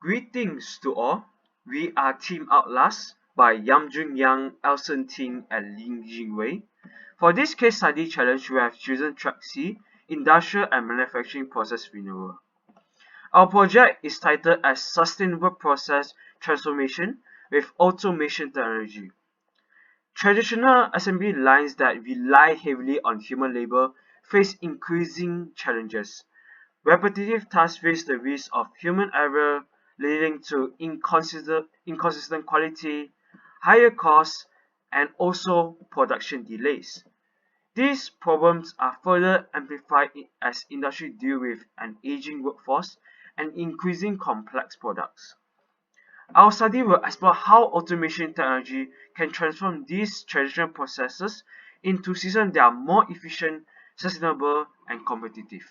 Greetings to all. We are Team Outlast by Yamjun Yang, Elson Ting, and Lin Jingwei. For this case study challenge, we have chosen track C, Industrial and Manufacturing Process Renewal. Our project is titled as Sustainable Process Transformation with Automation Technology. Traditional assembly lines that rely heavily on human labor face increasing challenges. Repetitive tasks raise the risk of human error, leading to inconsistent quality, higher costs, and also production delays. These problems are further amplified as industry deal with an aging workforce and increasing complex products. Our study will explore how automation technology can transform these traditional processes into systems that are more efficient, sustainable, and competitive.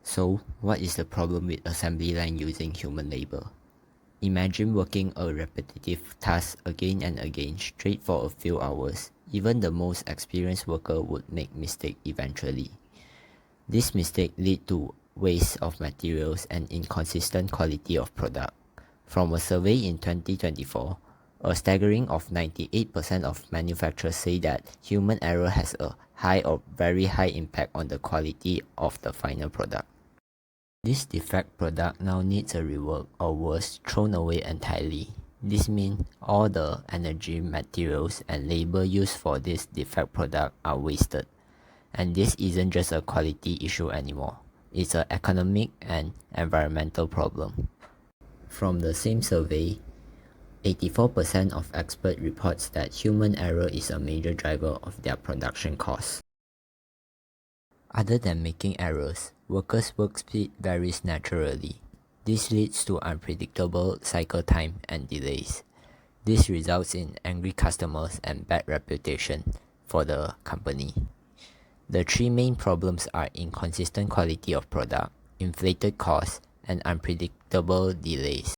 So, what is the problem with assembly line using human labor? Imagine working a repetitive task again and again straight for a few hours. Even the most experienced worker would make mistakes eventually. This mistake lead to waste of materials and inconsistent quality of product. From a survey in 2024, a staggering of 98% of manufacturers say that human error has a high or very high impact on the quality of the final product. This defect product now needs a rework or worse, thrown away entirely. This means all the energy, materials, and labor used for this defect product are wasted. And this isn't just a quality issue anymore. It's an economic and environmental problem. From the same survey, 84% of experts reports that human error is a major driver of their production costs. Other than making errors, workers' work speed varies naturally. This leads to unpredictable cycle time and delays. This results in angry customers and bad reputation for the company. The three main problems are inconsistent quality of product, inflated costs, and unpredictable delays.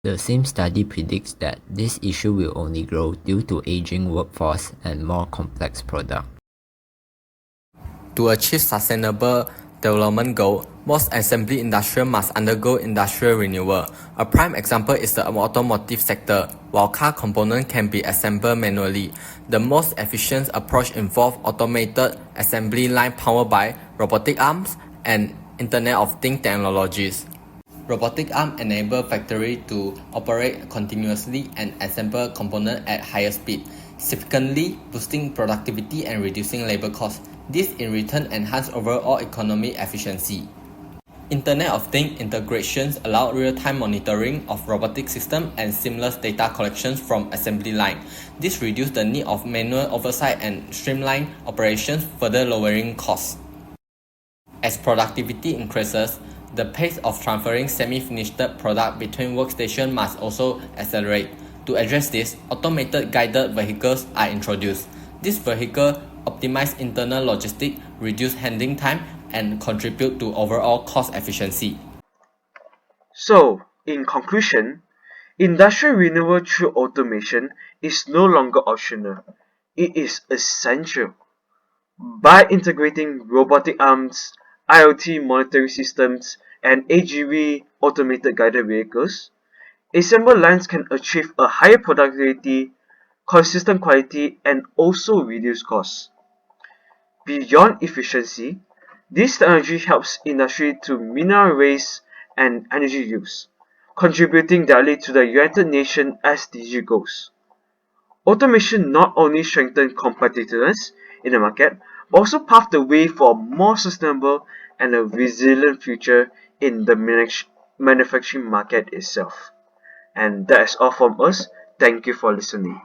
The same study predicts that this issue will only grow due to aging workforce and more complex product. To achieve sustainable development goal, most assembly industry must undergo industrial renewal. A prime example is the automotive sector. While car components can be assembled manually, the most efficient approach involves automated assembly line powered by robotic arms and Internet of Things technologies. Robotic arms enable factories to operate continuously and assemble components at higher speed, significantly boosting productivity and reducing labor costs. This in return enhances overall economic efficiency. Internet of Things integrations allow real-time monitoring of robotic systems and seamless data collections from assembly line. This reduces the need of manual oversight and streamline operations, further lowering costs. As productivity increases, the pace of transferring semi-finished product between workstations must also accelerate. To address this, automated guided vehicles are introduced. These vehicles optimize internal logistics, reduce handling time, and contribute to overall cost efficiency. So, in conclusion, industrial renewal through automation is no longer optional. It is essential. By integrating robotic arms, IoT monitoring systems, and AGV automated guided vehicles, assembly lines can achieve a higher productivity, consistent quality, and also reduce costs. Beyond efficiency, this technology helps industry to minimize waste and energy use, contributing directly to the United Nations SDG goals. Automation not only strengthens competitiveness in the market, but also paves the way for a more sustainable and a resilient future in the manufacturing market itself. And that is all from us. Thank you for listening.